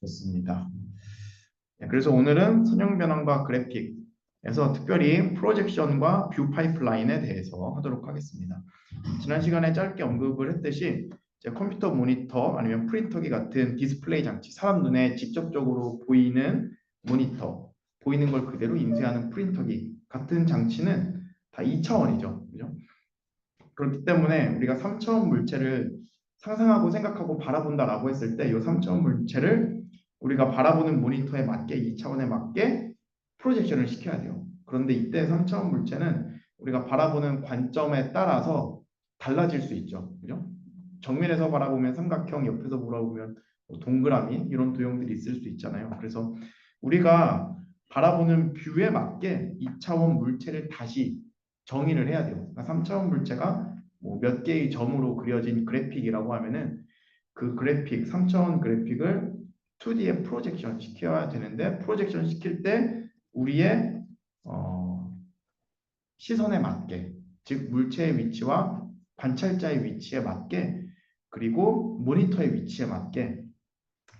좋습니다. 네, 그래서 오늘은 선형 변환과 그래픽에서 특별히 프로젝션과 뷰 파이프라인에 대해서 하도록 하겠습니다. 지난 시간에 짧게 언급을 했듯이 이제 컴퓨터 모니터 아니면 프린터기 같은 디스플레이 장치, 사람 눈에 직접적으로 보이는 모니터, 보이는 걸 그대로 인쇄하는 프린터기 같은 장치는 다 2차원이죠. 그죠? 그렇기 때문에 우리가 3차원 물체를 상상하고 생각하고 바라본다라고 했을 때 이 3차원 물체를 우리가 바라보는 모니터에 맞게 2차원에 맞게 프로젝션을 시켜야 돼요. 그런데 이때 3차원 물체는 우리가 바라보는 관점에 따라서 달라질 수 있죠. 그죠? 정면에서 바라보면 삼각형, 옆에서 바라보면 뭐 동그라미 이런 도형들이 있을 수 있잖아요. 그래서 우리가 바라보는 뷰에 맞게 2차원 물체를 다시 정의를 해야 돼요. 그러니까 3차원 물체가 뭐 몇 개의 점으로 그려진 그래픽이라고 하면은 그 그래픽, 3차원 그래픽을 2D에 프로젝션 시켜야 되는데 프로젝션 시킬 때 우리의 시선에 맞게, 즉 물체의 위치와 관찰자의 위치에 맞게 그리고 모니터의 위치에 맞게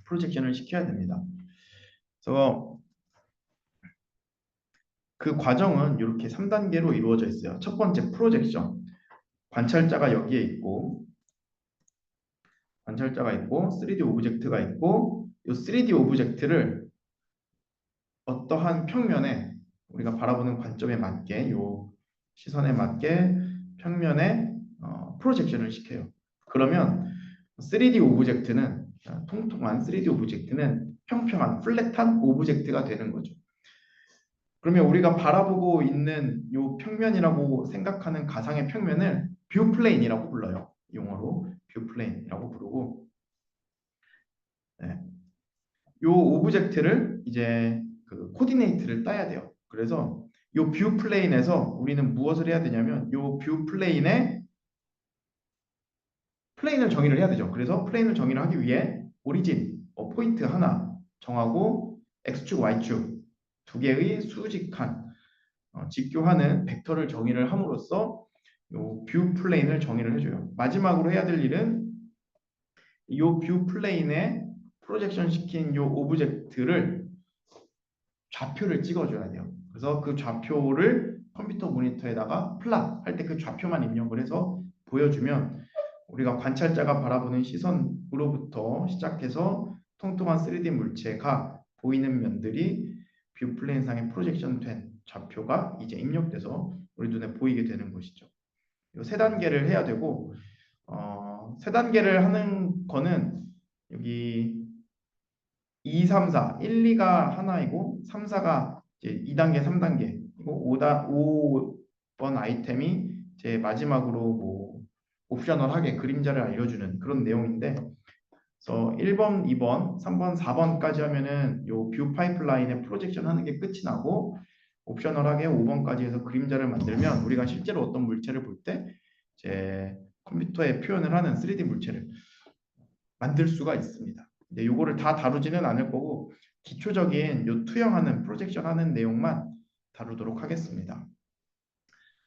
프로젝션을 시켜야 됩니다. 그래서 그 과정은 이렇게 3단계로 이루어져 있어요. 첫 번째 프로젝션. 관찰자가 여기에 있고 3D 오브젝트가 있고 이 3D 오브젝트를 어떠한 평면에 우리가 바라보는 관점에 맞게 요 시선에 맞게 평면에 프로젝션을 시켜요. 그러면 3D 오브젝트는 통통한 3D 오브젝트는 평평한 플랫한 오브젝트가 되는 거죠. 그러면 우리가 바라보고 있는 요 평면이라고 생각하는 가상의 평면을 뷰 플레인이라고 불러요. 용어로 뷰 플레인이라고 부르고 네. 요 오브젝트를 이제 그 코디네이트를 따야 돼요. 그래서 요 뷰 플레인에서 우리는 무엇을 해야 되냐면 요 뷰 플레인에 플레인을 정의를 해야 되죠. 그래서 플레인을 정의를 하기 위해 오리진 포인트 하나 정하고 x축, y축 두 개의 수직한 직교하는 벡터를 정의를 함으로써 요 뷰 플레인을 정의를 해줘요. 마지막으로 해야 될 일은 요 뷰 플레인에 프로젝션 시킨 요 오브젝트를 좌표를 찍어줘야 돼요. 그래서 그 좌표를 컴퓨터 모니터에다가 플랫 할 때 그 좌표만 입력을 해서 보여주면 우리가 관찰자가 바라보는 시선으로부터 시작해서 통통한 3D 물체가 보이는 면들이 뷰 플레인상에 프로젝션 된 좌표가 이제 입력돼서 우리 눈에 보이게 되는 것이죠. 이 세 단계를 해야 되고 세 단계를 하는 거는 여기 2, 3, 4, 1, 2가 하나이고 3, 4가 이제 2단계, 3단계 그리고 5번 아이템이 이제 마지막으로 뭐 옵셔널하게 그림자를 알려주는 그런 내용인데 그래서 1번, 2번, 3번, 4번까지 하면은 요 뷰 파이프라인의 프로젝션 하는 게 끝이 나고 옵셔널하게 5번까지 해서 그림자를 만들면 우리가 실제로 어떤 물체를 볼 때 이제 컴퓨터에 표현을 하는 3D 물체를 만들 수가 있습니다. 근데 요거를 다 다루지는 않을 거고 기초적인 요 투영하는 프로젝션 하는 내용만 다루도록 하겠습니다.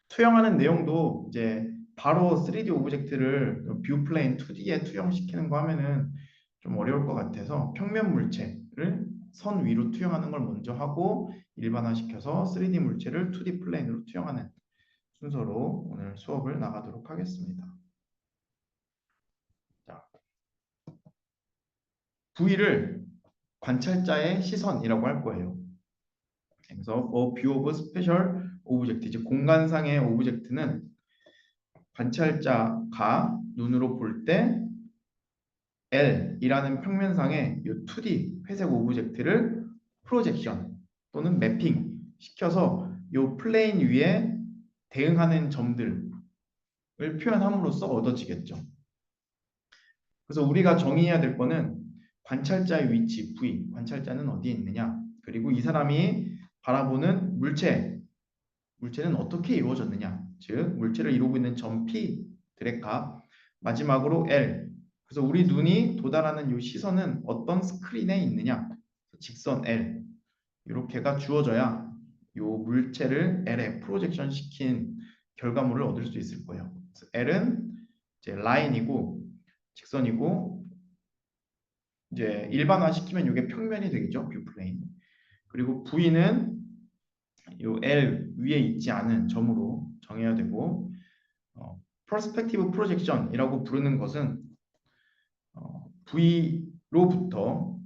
투영하는 내용도 이제 바로 3D 오브젝트를 뷰 플레인 2D에 투영시키는 거 하면은 좀 어려울 것 같아서 평면 물체를 선 위로 투영하는 걸 먼저 하고 일반화시켜서 3D 물체를 2D 플레인으로 투영하는 순서로 오늘 수업을 나가도록 하겠습니다. 자, V를 관찰자의 시선이라고 할 거예요. 그래서 view of special object, 이제 공간상의 오브젝트는 관찰자가 눈으로 볼 때 L이라는 평면상의 이 2D 회색 오브젝트를 프로젝션 또는 매핑 시켜서 이 플레인 위에 대응하는 점들을 표현함으로써 얻어지겠죠. 그래서 우리가 정의해야 될 거는 관찰자의 위치 V, 관찰자는 어디에 있느냐, 그리고 이 사람이 바라보는 물체는 어떻게 이루어졌느냐, 즉 물체를 이루고 있는 점 P들의 값, 마지막으로 L, 그래서 우리 눈이 도달하는 이 시선은 어떤 스크린에 있느냐, 직선 L, 이렇게가 주어져야 이 물체를 L에 프로젝션 시킨 결과물을 얻을 수 있을 거예요. 그래서 L은 이제 라인이고 직선이고 이제 일반화시키면 이게 평면이 되겠죠. 뷰 플레인. 그리고 V는 요 L 위에 있지 않은 점으로 정해야 되고 퍼스펙티브 프로젝션이라고 부르는 것은 V로부터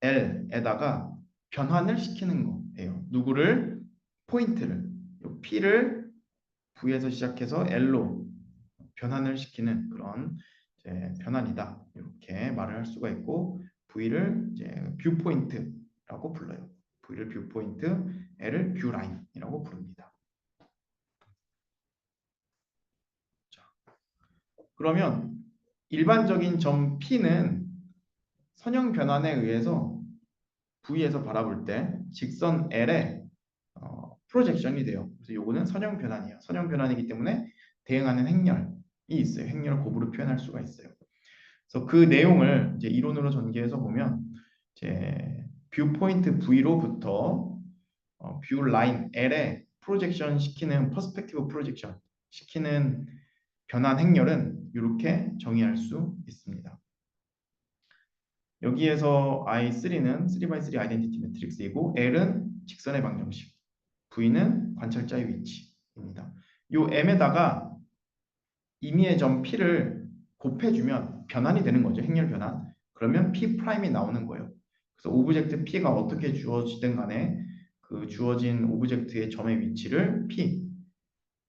L에다가 변환을 시키는 거예요. 누구를? 포인트를. 요 P를 V에서 시작해서 L로 변환을 시키는 그런 이제 변환이다. 이렇게 말을 할 수가 있고 V를 이제 뷰 포인트라고 불러요. V를 뷰 포인트, L을 뷰 라인이라고 부릅니다. 자, 그러면 일반적인 점 P는 선형 변환에 의해서 V에서 바라볼 때 직선 L의 프로젝션이 돼요. 그래서 요거는 선형 변환이에요. 선형 변환이기 때문에 대응하는 행렬이 있어요. 행렬을 곱으로 표현할 수가 있어요. 그래서 그 내용을 이제 이론으로 전개해서 보면 이제 뷰 포인트 V로부터 뷰 라인 L에 프로젝션 시키는 퍼스펙티브 프로젝션 시키는 변환 행렬은 이렇게 정의할 수 있습니다. 여기에서 I3는 3x3 아이덴티티 매트릭스이고 L은 직선의 방정식, V는 관찰자의 위치입니다. 요 M에다가 임의의 점 P를 곱해주면 변환이 되는 거죠. 행렬 변환. 그러면 P 프라임이 나오는 거예요. 그래서 오브젝트 P가 어떻게 주어지든 간에 그 주어진 오브젝트의 점의 위치를 P,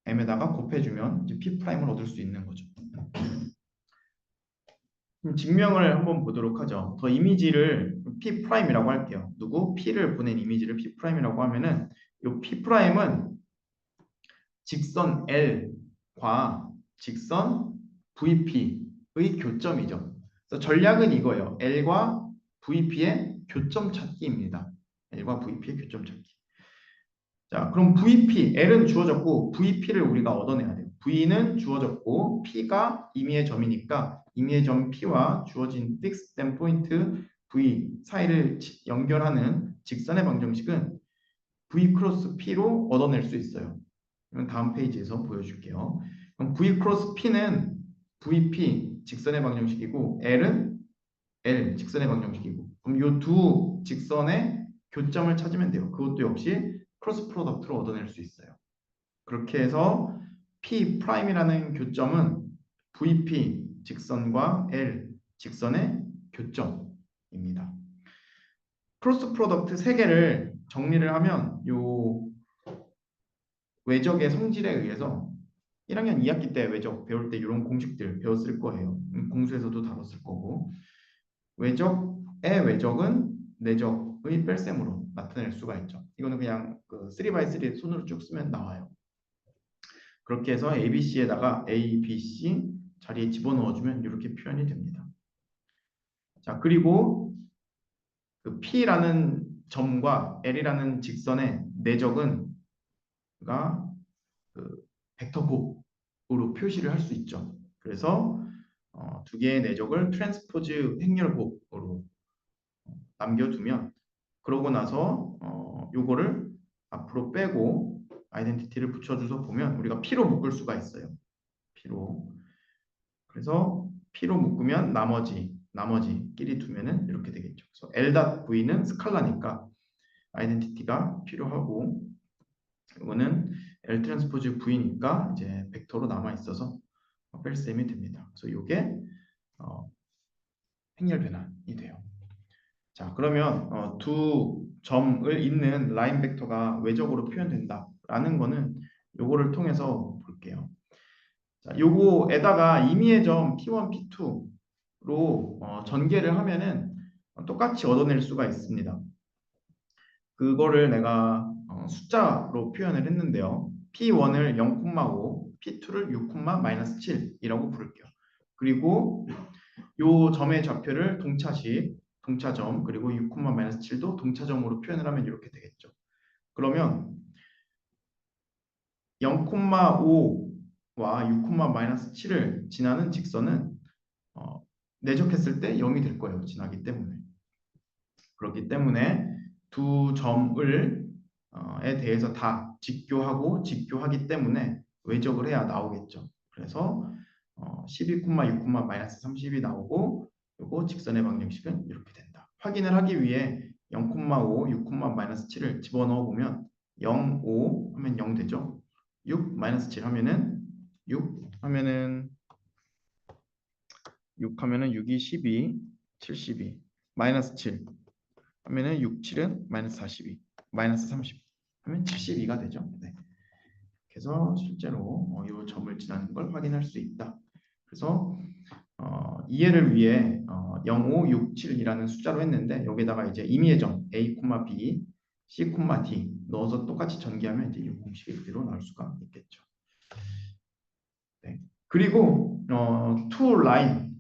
M에다가 곱해주면 이제 P 프라임을 얻을 수 있는 거죠. 그럼 증명을 한번 보도록 하죠. 더 이미지를 P 프라임이라고 할게요. 누구? P를 보낸 이미지를 P 프라임이라고 하면은 이 P 프라임은 직선 L과 직선 VP의 교점이죠. 그래서 전략은 이거예요. L과 VP의 교점 찾기입니다. L과 VP의 교점 찾기. 자, 그럼 VP, L은 주어졌고 VP를 우리가 얻어내야 돼요. V는 주어졌고 P가 임의의 점이니까 임의의 점 P와 주어진 픽스된 포인트 V 사이를 연결하는 직선의 방정식은 V 크로스 P로 얻어낼 수 있어요. 그럼 다음 페이지에서 보여줄게요. 그럼 V 크로스 P는 VP 직선의 방정식이고 L은 L 직선의 방정식이고 그럼 이 두 직선의 교점을 찾으면 돼요. 그것도 역시 크로스 프로덕트로 얻어낼 수 있어요. 그렇게 해서 P 프라임이라는 교점은 VP 직선과 L 직선의 교점입니다. 크로스 프로덕트 3개를 정리를 하면 요 외적의 성질에 의해서 1학년 2학기 때 외적 배울 때 이런 공식들 배웠을 거예요. 공수에서도 다뤘을 거고 외적의 외적은 내적의 뺄셈으로 나타낼 수가 있죠. 이거는 그냥 그 3x3 손으로 쭉 쓰면 나와요. 그렇게 해서 ABC에다가 A, B, C 자리에 집어넣어주면 이렇게 표현이 됩니다. 자, 그리고 그 P라는 점과 L이라는 직선의 내적은 그 벡터 곱으로 표시를 할 수 있죠. 그래서 두 개의 내적을 트랜스포즈 행렬 곱으로 남겨두면 그러고 나서 요거를 앞으로 빼고 아이덴티티를 붙여줘서 보면 우리가 P로 묶을 수가 있어요. P로. 그래서 P로 묶으면 나머지끼리 두면은 이렇게 되겠죠. 그래서 L.V는 스칼라니까 아이덴티티가 필요하고 이거는 L 트랜스포즈 V니까 이제 벡터로 남아 있어서 뺄셈이 됩니다. 그래서 이게 행렬 변환이 돼요. 자, 그러면 두 점을 잇는 라인 벡터가 외적으로 표현된다라는 거는 요거를 통해서 볼게요. 자, 요거에다가 임의의 점 P1, P2로 전개를 하면은 똑같이 얻어낼 수가 있습니다. 그거를 내가 숫자로 표현을 했는데요. P1을 0,5, P2를 6,-7이라고 부를게요. 그리고 요 점의 좌표를 동차점, 그리고 6,-7도 동차점으로 표현을 하면 이렇게 되겠죠. 그러면 0,5와 6,-7을 지나는 직선은 내적했을 때 0이 될 거예요. 지나기 때문에. 그렇기 때문에 두 점을 에 대해서 다 직교하기 때문에 외적을 해야 나오겠죠. 그래서 12,6,-30이 나오고 요거 직선의 방정식은 이렇게 된다. 확인을 하기 위해 0,5, 6,-7을 집어넣어 보면 0, 5 하면 0 되죠. 6, -7 하면은 6 하면은 6 하면은 6이 12, 72, -7 하면은 6, 7은 -42, -30 하면 72가 되죠. 네. 그래서 실제로 이 점을 지나는 걸 확인할 수 있다. 그래서 이해를 위해 0, 5, 6, 7이라는 숫자로 했는데 여기다가 이제 임의의 점 A, B, C, D 넣어서 똑같이 전개하면 이제 이 공식이 그대로 나올 수가 있겠죠. 네. 그리고 two line의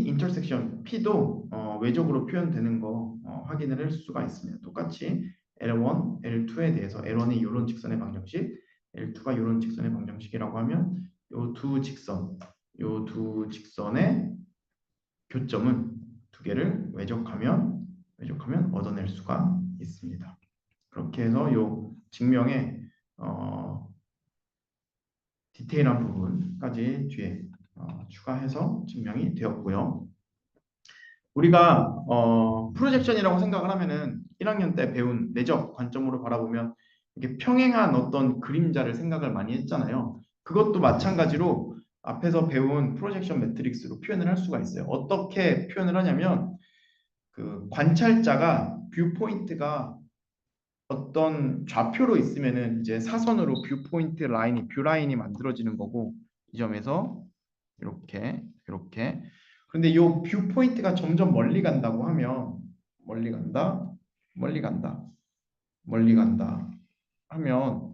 intersection P도 외적으로 표현되는 거 확인을 할 수가 있습니다. 똑같이 L1, L2에 대해서 L1이 이런 직선의 방정식, L2가 이런 직선의 방정식이라고 하면 요 두 직선의 교점은 두 개를 외적하면 얻어낼 수가 있습니다. 그렇게 해서 요 증명의 디테일한 부분까지 뒤에 추가해서 증명이 되었고요. 우리가 프로젝션이라고 생각을 하면은 1학년 때 배운 내적 관점으로 바라보면 이게 평행한 어떤 그림자를 생각을 많이 했잖아요. 그것도 마찬가지로 앞에서 배운 프로젝션 매트릭스로 표현을 할 수가 있어요. 어떻게 표현을 하냐면 그 관찰자가 뷰 포인트가 어떤 좌표로 있으면은 이제 사선으로 뷰 포인트 라인이 뷰 라인이 만들어지는 거고 이 점에서 이렇게 그런데 이 뷰 포인트가 점점 멀리 간다고 하면 멀리 간다 하면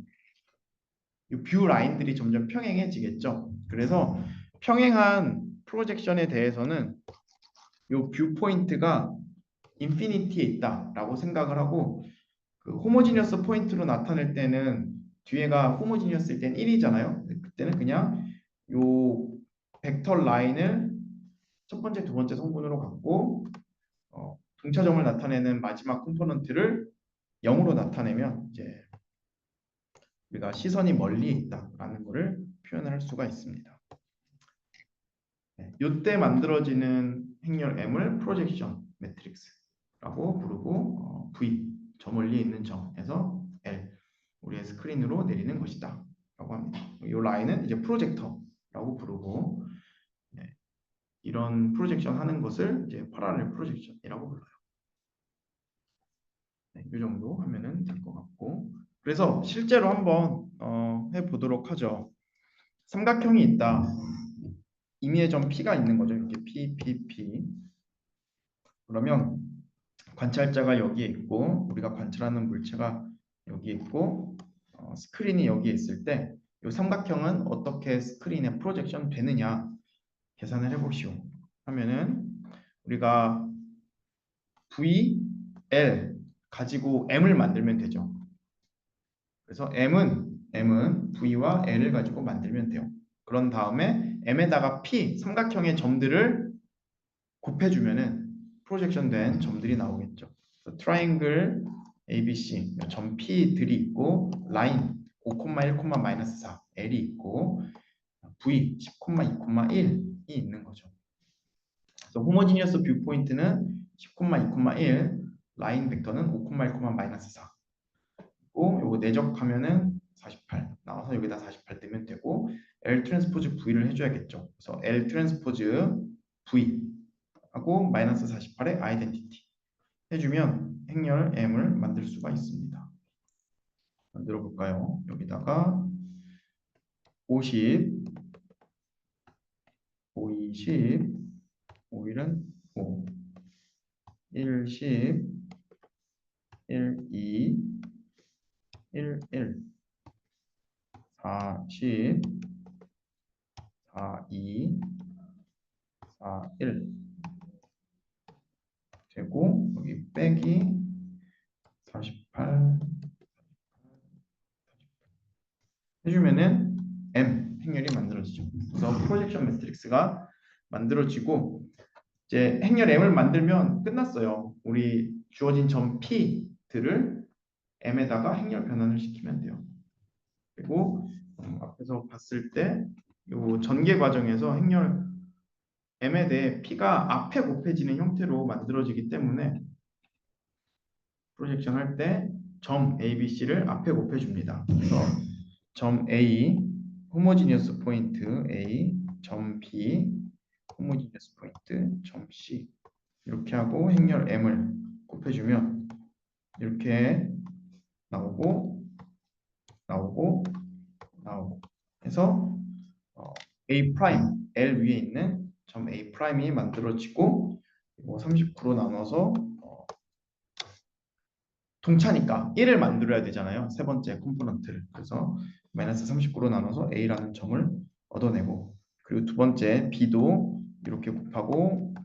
이 뷰 라인들이 점점 평행해지겠죠. 그래서 평행한 프로젝션에 대해서는 이 뷰 포인트가 인피니티에 있다라고 생각을 하고 그 호모지니어스 포인트로 나타낼 때는 뒤에가 호모지니어스일 땐 1이잖아요. 그때는 그냥 요 벡터 라인을 첫 번째, 두 번째 성분으로 갖고 등차점을 나타내는 마지막 컴포넌트를 0으로 나타내면 이제 우리가 시선이 멀리 있다라는 것을 표현을 할 수가 있습니다. 네, 이때 만들어지는 행렬 M을 프로젝션 매트릭스라고 부르고 V, 저 멀리 있는 점에서 L, 우리의 스크린으로 내리는 것이다 라고 합니다. 이 라인은 이제 프로젝터라고 부르고 네, 이런 프로젝션 하는 것을 이제 파라렐 프로젝션이라고 불러요. 네, 이 정도 하면은 될 것 같고 그래서 실제로 한번 해보도록 하죠. 삼각형이 있다. 임의의 점 P가 있는 거죠. 이렇게 P. 그러면 관찰자가 여기에 있고 우리가 관찰하는 물체가 여기에 있고 스크린이 여기에 있을 때 이 삼각형은 어떻게 스크린에 프로젝션 되느냐 계산을 해보시오. 하면은 우리가 V, L 가지고 M을 만들면 되죠. 그래서 M은 V와 L을 가지고 만들면 돼요. 그런 다음에 M에다가 P, 삼각형의 점들을 곱해주면은 프로젝션 된 점들이 나오겠죠. 그래서 트라이앵글 ABC 점 P들이 있고 라인 5,1,-4 L이 있고 V 10,2,1이 있는 거죠. 그래서 호모지니어스 뷰 포인트는 10,2,1 라인 벡터는 5,1,-4 그리고 요거 내적하면은 48 나와서 여기다 48 뜨면 되고 L 트랜스포즈 V를 해줘야겠죠. 그래서 L 트랜스포즈 V 하고 -48의 아이덴티티 해주면 행렬 M을 만들 수가 있습니다. 만들어 볼까요? 여기다가 50, 5, 20, 5일은 5, 1, 10, 1, 2, 1, 1, 4, 10, 4, 2, 4, 1 되고 여기 빼기 48 해주면은 M 행렬이 만들어지죠. 그래서 프로젝션 매트릭스가 만들어지고 이제 행렬 M을 만들면 끝났어요. 우리 주어진 점 P들을 M에다가 행렬 변환을 시키면 돼요. 그리고 앞에서 봤을 때 이 전개 과정에서 행렬 m에 대해 p가 앞에 곱해지는 형태로 만들어지기 때문에 프로젝션 할 때 점 A, B, C를 앞에 곱해줍니다. 그래서 점 A 호모지니어스 포인트 A, 점 B 호모지니어스 포인트 점 C 이렇게 하고 행렬 M을 곱해주면 이렇게 나오고 나오고 나오고 해서 A 프라임 L 위에 있는 점 A 프라임이 만들어지고 39로 나눠서 동차니까 1을 만들어야 되잖아요. 세 번째 컴포넌트를. 그래서 마이너스 39로 나눠서 A라는 점을 얻어내고 그리고 두 번째 B도 이렇게 곱하고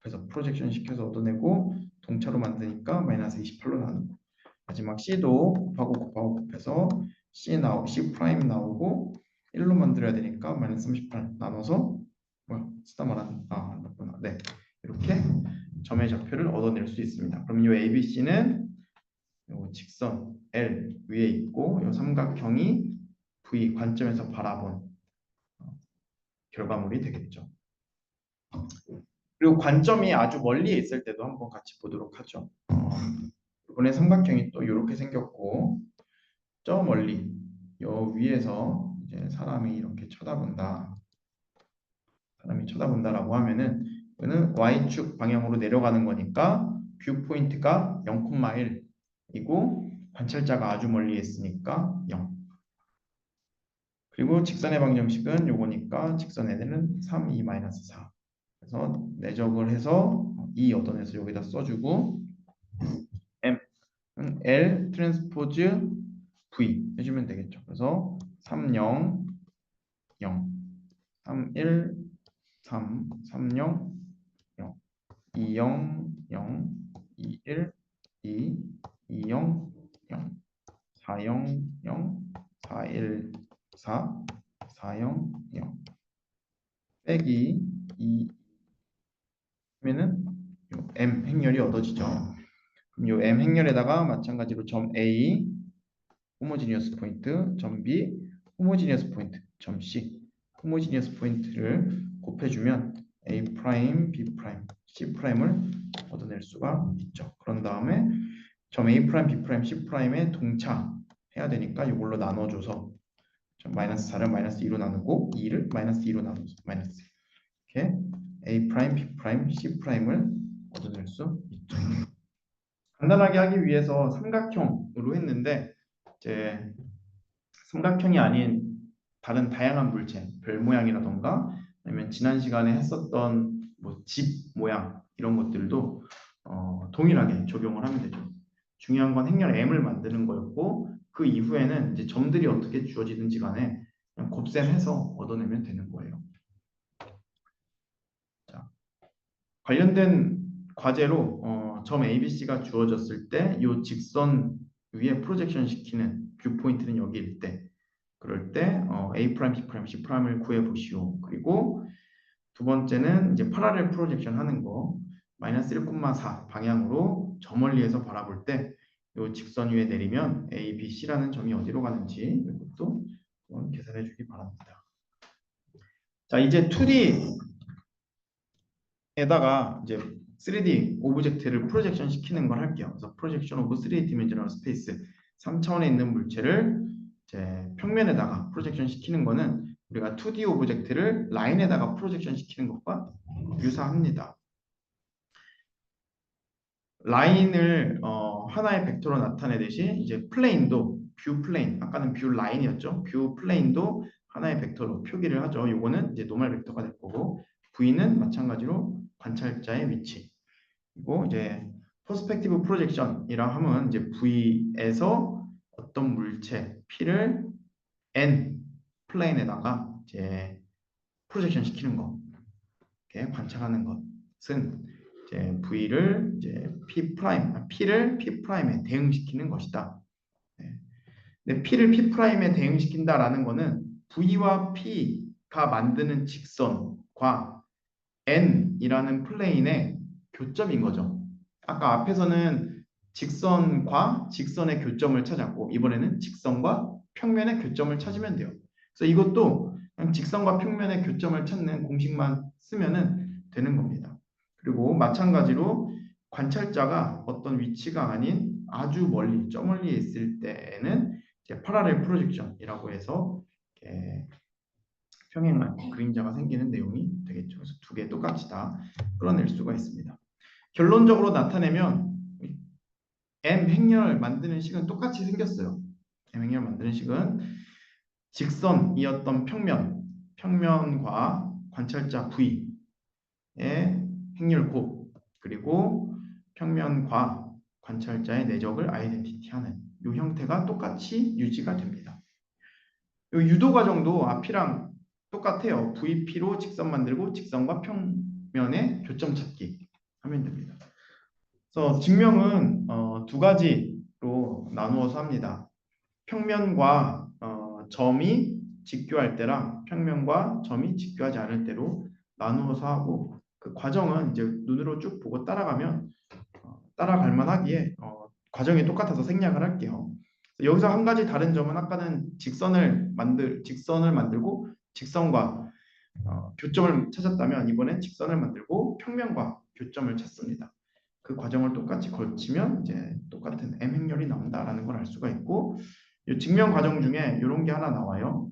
그래서 프로젝션 시켜서 얻어내고 동차로 만드니까 마이너스 28로 나누고 마지막 C도 곱해서 C 프라임 나오고 1로 만들어야 되니까 마이너스 38 나눠서 쓰다 말한 맞구나. 네, 이렇게 점의 좌표를 얻어낼 수 있습니다. 그럼 이 ABC는 직선 L 위에 있고 이 삼각형이 V 관점에서 바라본 결과물이 되겠죠. 그리고 관점이 아주 멀리에 있을 때도 한번 같이 보도록 하죠. 이번에 삼각형이 또 이렇게 생겼고 저 멀리 요 위에서 이제 사람이 이렇게 쳐다본다라고 하면은 이거는 y축 방향으로 내려가는 거니까 뷰 포인트가 0,1이고 관찰자가 아주 멀리 있으니까 0. 그리고 직선의 방정식은 요거니까 직선에 대는 3, 2-4. 그래서 내적을 해서 2 얻어내서 여기다 써주고 M은 L 트랜스포즈 V 해주면 되겠죠. 그래서 3, 0, 0, 3, 1, 3, 3, 0, 0, 2, 0, 0, 2, 1, 2, 2, 0, 0, 4, 0, 0, 4, 1, 4, 4, 0, 0 빼기 2 하면은 요 M 행렬이 얻어지죠. 그럼 요 M 행렬에다가 마찬가지로 점 A 호모지니어스 포인트, 점 B 호모지니어스 포인트, 점 C 호모지니어스 포인트를 곱해주면 A 프라임, B 프라임, C 프라임을 얻어낼 수가 있죠. 그런 다음에 점 A 프라임, B 프라임, C 프라임에 동차 해야 되니까 이걸로 나눠줘서 마이너스 4를 마이너스 2로 나누고 2를 마이너스 2로 나눠서 마이너스 이렇게 A 프라임, B 프라임, C 프라임을 얻어낼 수 있죠. 간단하게 하기 위해서 삼각형으로 했는데 이제 삼각형이 아닌 다른 다양한 물체, 별 모양이라던가 아니면 지난 시간에 했었던 뭐 집 모양 이런 것들도 동일하게 적용을 하면 되죠. 중요한 건 행렬 M을 만드는 거였고 그 이후에는 이제 점들이 어떻게 주어지든지 간에 그냥 곱셈해서 얻어내면 되는 거예요. 자, 관련된 과제로 점 ABC가 주어졌을 때 이 직선 위에 프로젝션 시키는 뷰 포인트는 여기일 때 그럴 때 A 프라임, B 프라임, C 프라임을 구해 보시오. 그리고 두 번째는 이제 파라렐 프로젝션 하는 거 마이너스 1,4 방향으로 저 멀리에서 바라볼 때 이 직선 위에 내리면 A, B, C라는 점이 어디로 가는지 이것도 계산해 주기 바랍니다. 자, 이제 2D에다가 이제 3D 오브젝트를 프로젝션 시키는 걸 할게요. 그래서 프로젝션 오브 3D 디멘셔널 스페이스 3차원에 있는 물체를 이제 평면에다가 프로젝션 시키는 거는 우리가 2D 오브젝트를 라인에다가 프로젝션 시키는 것과 유사합니다. 라인을 하나의 벡터로 나타내듯이 이제 플레인도 뷰 플레인, 아까는 뷰 라인이었죠. 뷰 플레인도 하나의 벡터로 표기를 하죠. 요거는 이제 노멀 벡터가 될 거고 V는 마찬가지로 관찰자의 위치. 그리고 이제 퍼스펙티브 프로젝션이라 하면 이제 V에서 어떤 물체 P를 N 플레인에다가 이제 프로젝션 시키는 거, 이렇게 관찰하는 것은 이제 V를 이제 P를 P 프라임에 대응시키는 것이다. 네. 근데 P를 P 프라임에 대응시킨다라는 거는 V와 P가 만드는 직선과 N이라는 플레인의 교점인 거죠. 아까 앞에서는 직선과 직선의 교점을 찾았고 이번에는 직선과 평면의 교점을 찾으면 돼요. 그래서 이것도 그냥 직선과 평면의 교점을 찾는 공식만 쓰면은 되는 겁니다. 그리고 마찬가지로 관찰자가 어떤 위치가 아닌 아주 멀리, 저 멀리에 있을 때에는 이제 파라렐 프로젝션이라고 해서 이렇게 평행한 그림자가 생기는 내용이 되겠죠. 그래서 두 개 똑같이 다 끌어낼 수가 있습니다. 결론적으로 나타내면 M 행렬 만드는 식은 똑같이 생겼어요. M 행렬 만드는 식은 직선이었던 평면과 관찰자 V의 행렬 곱, 그리고 평면과 관찰자의 내적을 아이덴티티하는 이 형태가 똑같이 유지가 됩니다. 이 유도 과정도 앞이랑 똑같아요. VP로 직선 만들고 직선과 평면의 교점 찾기 하면 됩니다. 그래서 증명은 두 가지로 나누어서 합니다. 평면과 점이 직교할 때랑 평면과 점이 직교하지 않을 때로 나누어서 하고, 그 과정은 이제 눈으로 쭉 보고 따라가면 따라갈 만하기에 과정이 똑같아서 생략을 할게요. 여기서 한 가지 다른 점은 아까는 직선을 만들고 직선과 교점을 찾았다면 이번엔 직선을 만들고 평면과 교점을 찾습니다. 그 과정을 똑같이 거치면 이제 똑같은 M 행렬이 나온다라는 걸 알 수가 있고, 이 증명 과정 중에 이런 게 하나 나와요.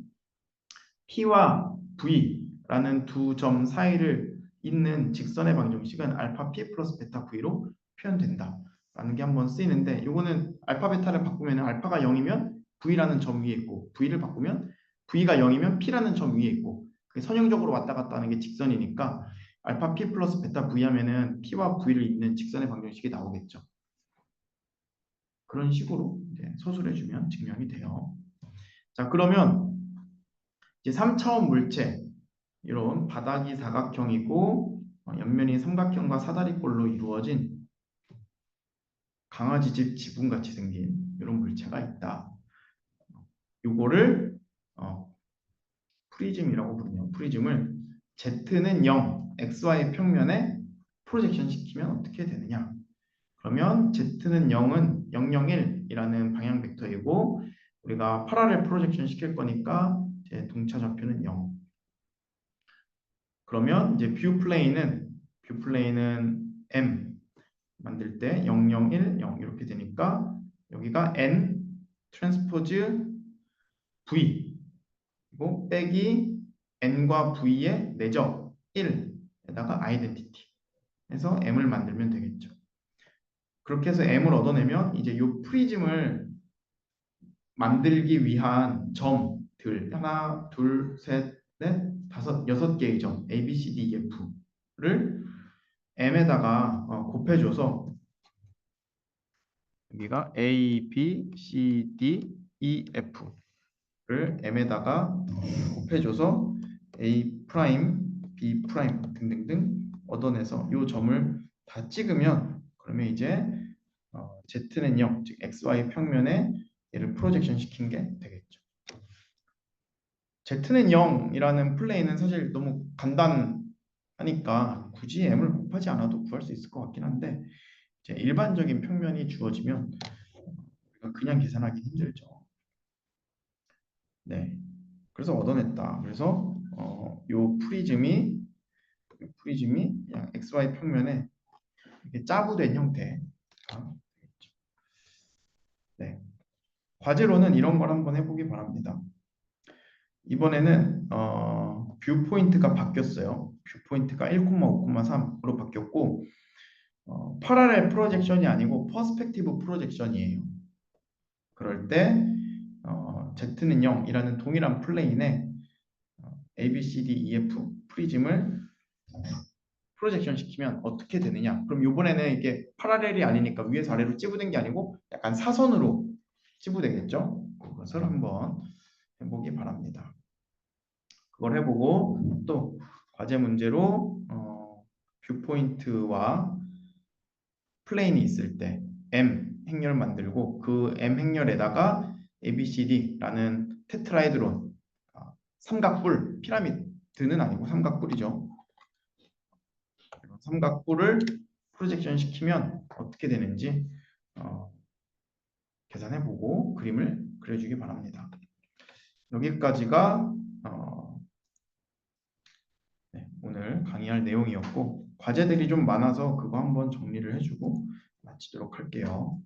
P와 V라는 두 점 사이를 잇는 직선의 방정식은 알파 P 플러스 베타 V로 표현된다 라는 게 한번 쓰이는데, 이거는 알파 베타를 바꾸면 알파가 0이면 V라는 점 위에 있고, V를 바꾸면 V가 0이면 P라는 점 위에 있고, 그게 선형적으로 왔다 갔다 하는 게 직선이니까 알파 P 플러스 베타 V 하면은 P와 V를 잇는 직선의 방정식이 나오겠죠. 그런 식으로 이제 서술해주면 증명이 돼요. 자, 그러면 이제 3차원 물체, 이런 바닥이 사각형이고 옆면이 삼각형과 사다리꼴로 이루어진 강아지집 지붕같이 생긴 이런 물체가 있다. 이거를 프리즘이라고 부르네요. 프리즘을 Z는 0, XY 평면에 프로젝션 시키면 어떻게 되느냐? 그러면 Z는 0은 001이라는 방향 벡터이고, 우리가 파라렐 프로젝션 시킬 거니까 제 동차 좌표는 0. 그러면 이제 뷰 플레인은 M 만들 때 0, 0, 1, 0 이렇게 되니까 여기가 N 트랜스포즈 V 그리고 빼기 N과 V의 내적 1에다가 아이덴티티 해서 M을 만들면 되겠죠. 그렇게 해서 M을 얻어내면 이제 이 프리즘을 만들기 위한 점들 하나, 둘, 셋, 넷, 다섯, 6개의 점 A, B, C, D, E, F를 M에다가 곱해줘서 여기가 A, B, C, D, E, F를 M에다가 곱해줘서 A 프라임, B 프라임 등등등 얻어내서 이 점을 다 찍으면 그러면 이제 Z는 0, 즉 XY 평면에 얘를 프로젝션 시킨 게 되겠죠. Z는 0이라는 플레이는 사실 너무 간단하니까 굳이 M을 곱하지 않아도 구할 수 있을 것 같긴 한데, 이제 일반적인 평면이 주어지면 우리가 그냥 계산하기 힘들죠. 네, 그래서 얻어냈다. 그래서 요 프리즘이 그냥 XY 평면에 이렇게 짜부된 형태. 네, 과제로는 이런 걸 한번 해보기 바랍니다. 이번에는 뷰 포인트가 바뀌었어요. 뷰 포인트가 1,5,3으로 바뀌었고 파라렐 프로젝션이 아니고 퍼스펙티브 프로젝션이에요. 그럴 때 Z는 0이라는 동일한 플레인에 A, B, C, D, E, F 프리즘을 프로젝션 시키면 어떻게 되느냐? 그럼 이번에는 이게 파라렐이 아니니까 위에서 아래로 찌부된 게 아니고 약간 사선으로 찌부되겠죠? 그것을 한번 해보기 바랍니다. 그걸 해보고 또 과제 문제로 뷰 포인트와 플레인이 있을 때 M 행렬 만들고 그 M 행렬에다가 ABCD라는 테트라헤드론 삼각뿔, 피라미드는 아니고 삼각뿔이죠. 삼각뿔을 프로젝션 시키면 어떻게 되는지 계산해보고 그림을 그려주기 바랍니다. 여기까지가 오늘 강의할 내용이었고 과제들이 좀 많아서 그거 한번 정리를 해주고 마치도록 할게요.